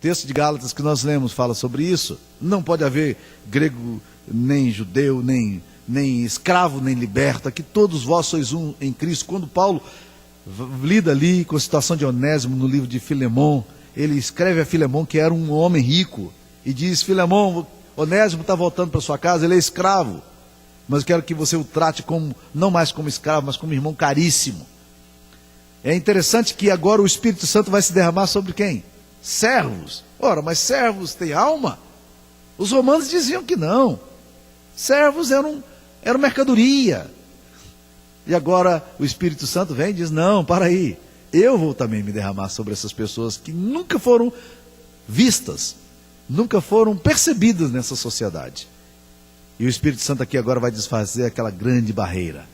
texto de Gálatas que nós lemos fala sobre isso. Não pode haver grego, nem judeu, nem escravo, nem liberto. Aqui todos vós sois um em Cristo. Quando Paulo lida ali com a situação de Onésimo no livro de Filemão, ele escreve a Filemão, que era um homem rico, e diz: Filemão, Onésimo está voltando para sua casa, ele é escravo, mas eu quero que você o trate como, não mais como escravo, mas como irmão caríssimo. É interessante que agora o Espírito Santo vai se derramar sobre quem? Servos. Ora, mas servos têm alma? Os romanos diziam que não. Servos eram mercadoria. E agora o Espírito Santo vem e diz: não, para aí, eu vou também me derramar sobre essas pessoas que nunca foram vistas, nunca foram percebidas nessa sociedade. E o Espírito Santo aqui agora vai desfazer aquela grande barreira.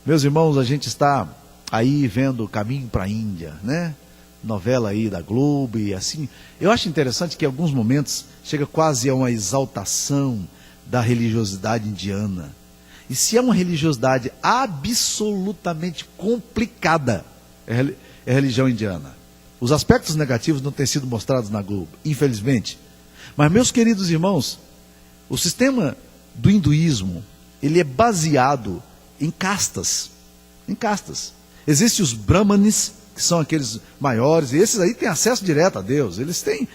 Meus irmãos, a gente está aí vendo o Caminho para a Índia, né? Novela aí da Globo e assim. Eu acho interessante que em alguns momentos chega quase a uma exaltação da religiosidade indiana. E se é uma religiosidade absolutamente complicada, é a religião indiana. Os aspectos negativos não têm sido mostrados na Globo, infelizmente. Mas, meus queridos irmãos, o sistema do hinduísmo, ele é baseado em castas. Em castas. Existem os brahmanes, que são aqueles maiores, e esses aí têm acesso direto a Deus. Eles têm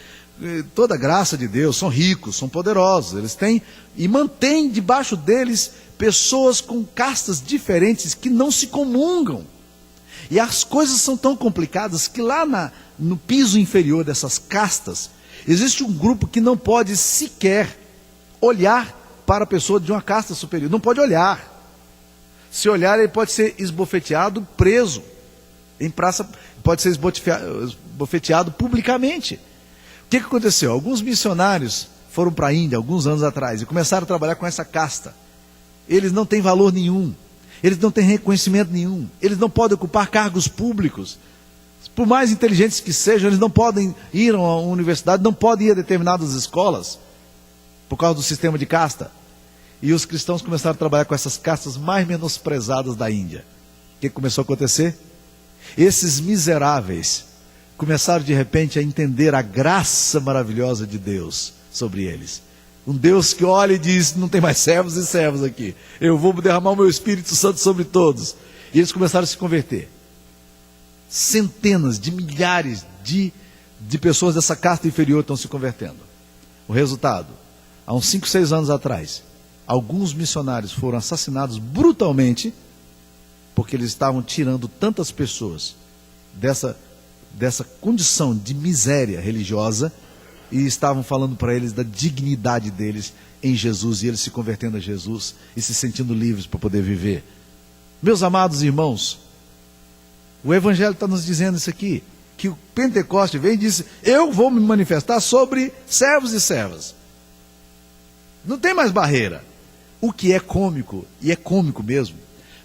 toda a graça de Deus, são ricos, são poderosos. Eles têm e mantêm debaixo deles pessoas com castas diferentes que não se comungam. E as coisas são tão complicadas que lá no piso inferior dessas castas, existe um grupo que não pode sequer olhar para a pessoa de uma casta superior. Não pode olhar. Se olhar, ele pode ser esbofeteado, preso. Em praça, pode ser esbofeteado publicamente. O que aconteceu? Alguns missionários foram para a Índia, alguns anos atrás, e começaram a trabalhar com essa casta. Eles não têm valor nenhum. Eles não têm reconhecimento nenhum. Eles não podem ocupar cargos públicos. Por mais inteligentes que sejam, eles não podem ir a uma universidade, não podem ir a determinadas escolas, por causa do sistema de casta. E os cristãos começaram a trabalhar com essas castas mais menosprezadas da Índia. O que começou a acontecer? Esses miseráveis começaram de repente a entender a graça maravilhosa de Deus sobre eles. Um Deus que olha e diz: não tem mais servos e servas aqui, eu vou derramar o meu Espírito Santo sobre todos. E eles começaram a se converter. Centenas de milhares de pessoas dessa casta inferior estão se convertendo. O resultado: há uns 5, 6 anos atrás, alguns missionários foram assassinados brutalmente, porque eles estavam tirando tantas pessoas dessa condição de miséria religiosa, e estavam falando para eles da dignidade deles em Jesus, e eles se convertendo a Jesus e se sentindo livres para poder viver. Meus amados irmãos, o Evangelho está nos dizendo isso aqui, que o Pentecoste veio e disse: eu vou me manifestar sobre servos e servas. Não tem mais barreira. O que é cômico, e é cômico mesmo,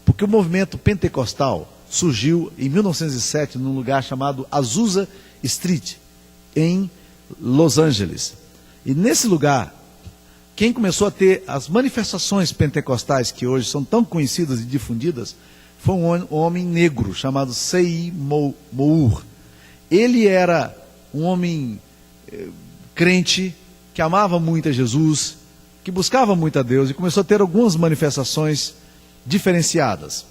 porque o movimento pentecostal surgiu em 1907 num lugar chamado Azusa Street, em Los Angeles. E nesse lugar, quem começou a ter as manifestações pentecostais que hoje são tão conhecidas e difundidas, foi um homem negro chamado C.I. Moore. Ele era um homem crente, que amava muito a Jesus, que buscava muito a Deus, e começou a ter algumas manifestações diferenciadas.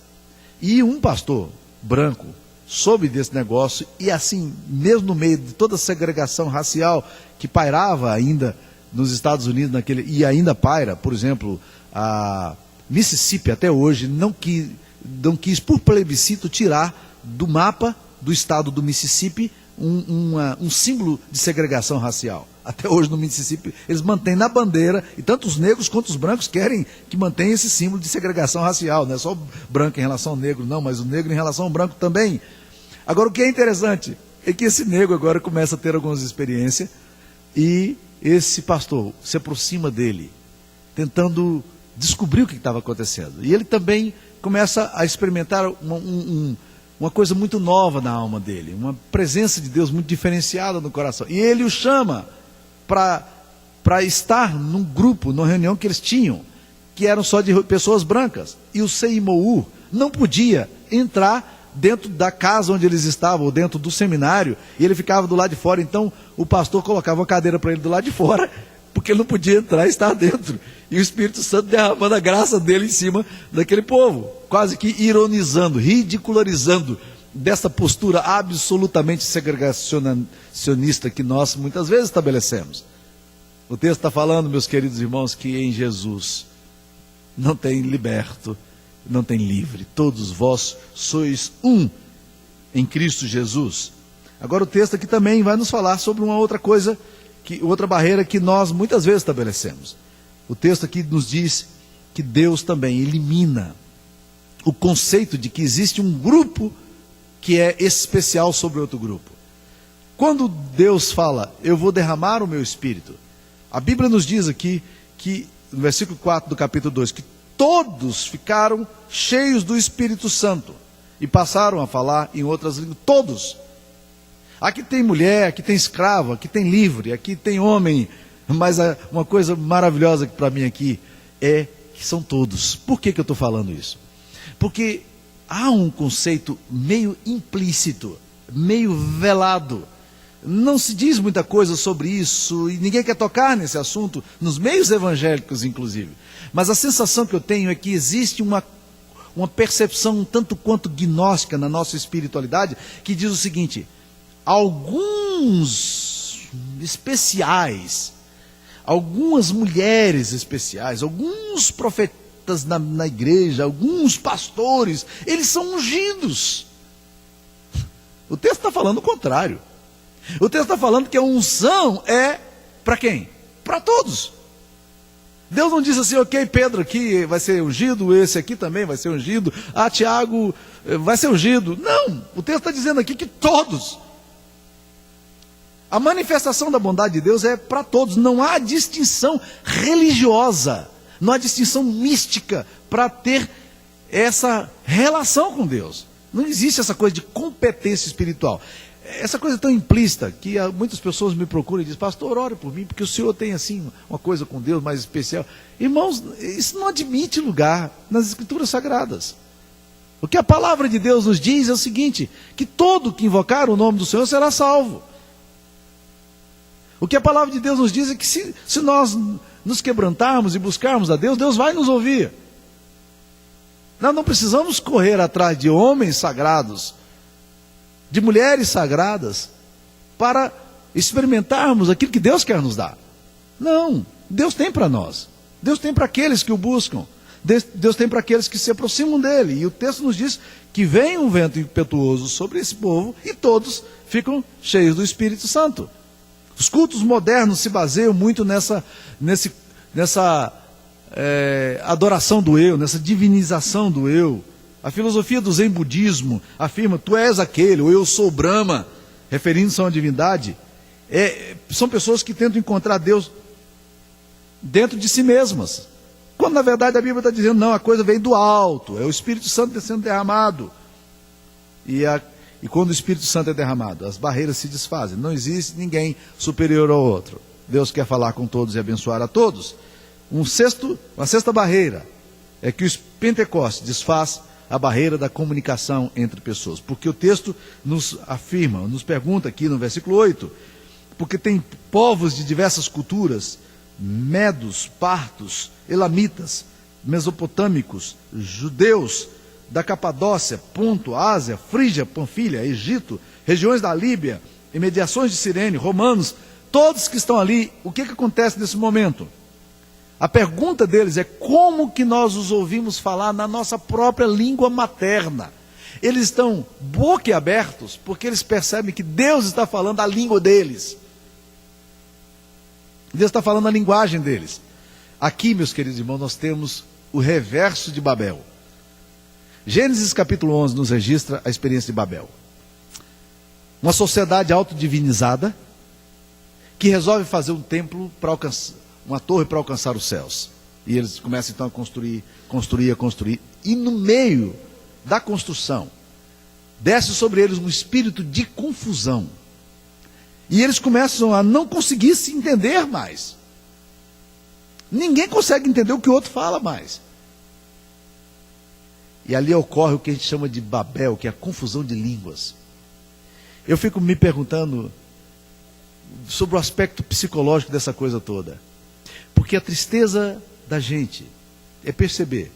E um pastor branco soube desse negócio, e assim, mesmo no meio de toda a segregação racial que pairava ainda nos Estados Unidos, e ainda paira, por exemplo, a Mississippi até hoje não quis por plebiscito tirar do mapa do estado do Mississippi um símbolo de segregação racial. Até hoje no Mississippi eles mantêm na bandeira, e tanto os negros quanto os brancos querem que mantenha esse símbolo de segregação racial. Não é só o branco em relação ao negro, não, mas o negro em relação ao branco também. Agora, o que é interessante é que esse negro agora começa a ter algumas experiências, e esse pastor se aproxima dele, tentando descobrir o que estava acontecendo. E ele também começa a experimentar uma coisa muito nova na alma dele, uma presença de Deus muito diferenciada no coração. E ele o chama para estar num grupo, numa reunião que eles tinham, que eram só de pessoas brancas. E o C.I. Moore não podia entrar dentro da casa onde eles estavam, ou dentro do seminário, e ele ficava do lado de fora. Então o pastor colocava uma cadeira para ele do lado de fora, porque ele não podia entrar e estar dentro. E o Espírito Santo derramando a graça dele em cima daquele povo, quase que ironizando, ridicularizando dessa postura absolutamente segregacionista que nós muitas vezes estabelecemos. O texto está falando, meus queridos irmãos, que em Jesus não tem liberto, não tem livre. Todos vós sois um em Cristo Jesus. Agora o texto aqui também vai nos falar sobre uma outra coisa, outra barreira que nós muitas vezes estabelecemos. O texto aqui nos diz que Deus também elimina o conceito de que existe um grupo que é especial sobre outro grupo. Quando Deus fala, eu vou derramar o meu Espírito, a Bíblia nos diz aqui que, no versículo 4 do capítulo 2, que todos ficaram cheios do Espírito Santo e passaram a falar em outras línguas. Todos. Aqui tem mulher, aqui tem escravo, aqui tem livre, aqui tem homem. Mas uma coisa maravilhosa para mim aqui é que são todos. Por que eu estou falando isso? Porque há um conceito meio implícito, meio velado. Não se diz muita coisa sobre isso e ninguém quer tocar nesse assunto, nos meios evangélicos inclusive. Mas a sensação que eu tenho é que existe uma percepção um tanto quanto gnóstica na nossa espiritualidade, que diz o seguinte: alguns especiais, algumas mulheres especiais, alguns profetas na igreja, alguns pastores, eles são ungidos. O texto está falando o contrário. O texto está falando que a unção é para quem? Para todos. Deus não diz assim, ok, Pedro aqui vai ser ungido, esse aqui também vai ser ungido, Tiago vai ser ungido. Não, o texto está dizendo aqui que todos. A manifestação da bondade de Deus é para todos, não há distinção religiosa, não há distinção mística para ter essa relação com Deus. Não existe essa coisa de competência espiritual. Essa coisa tão implícita que muitas pessoas me procuram e dizem, pastor, ore por mim, porque o senhor tem assim uma coisa com Deus mais especial. Irmãos, isso não admite lugar nas Escrituras Sagradas. O que a palavra de Deus nos diz é o seguinte, que todo que invocar o nome do Senhor será salvo. O que a palavra de Deus nos diz é que se nós nos quebrantarmos e buscarmos a Deus, Deus vai nos ouvir. Nós não precisamos correr atrás de homens sagrados, de mulheres sagradas, para experimentarmos aquilo que Deus quer nos dar. Não, Deus tem para nós. Deus tem para aqueles que o buscam. Deus tem para aqueles que se aproximam dele. E o texto nos diz que vem um vento impetuoso sobre esse povo e todos ficam cheios do Espírito Santo. Os cultos modernos se baseiam muito nessa adoração do eu, nessa divinização do eu. A filosofia do Zen budismo afirma, tu és aquele, ou eu sou Brahma, referindo-se a uma divindade. São pessoas que tentam encontrar Deus dentro de si mesmas. Quando na verdade a Bíblia está dizendo, não, a coisa vem do alto, é o Espírito Santo sendo derramado. E quando o Espírito Santo é derramado, as barreiras se desfazem. Não existe ninguém superior ao outro. Deus quer falar com todos e abençoar a todos. Uma sexta barreira é que o Pentecostes desfaz a barreira da comunicação entre pessoas. Porque o texto nos afirma, nos pergunta aqui no versículo 8, porque tem povos de diversas culturas, medos, partos, elamitas, mesopotâmicos, judeus, da Capadócia, Ponto, Ásia, Frígia, Panfilha, Egito, regiões da Líbia, imediações de Cirene, romanos, todos que estão ali. O que acontece nesse momento? A pergunta deles é como que nós os ouvimos falar na nossa própria língua materna. Eles estão boquiabertos porque eles percebem que Deus está falando a língua deles. Deus está falando a linguagem deles. Aqui, meus queridos irmãos, nós temos o reverso de Babel. Gênesis capítulo 11 nos registra a experiência de Babel. Uma sociedade autodivinizada que resolve fazer um templo para alcançar, uma torre para alcançar os céus. E eles começam então a construir. E no meio da construção, desce sobre eles um espírito de confusão. E eles começam a não conseguir se entender mais. Ninguém consegue entender o que o outro fala mais. E ali ocorre o que a gente chama de Babel, que é a confusão de línguas. Eu fico me perguntando sobre o aspecto psicológico dessa coisa toda. Porque a tristeza da gente é perceber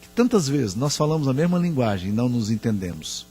que tantas vezes nós falamos a mesma linguagem e não nos entendemos.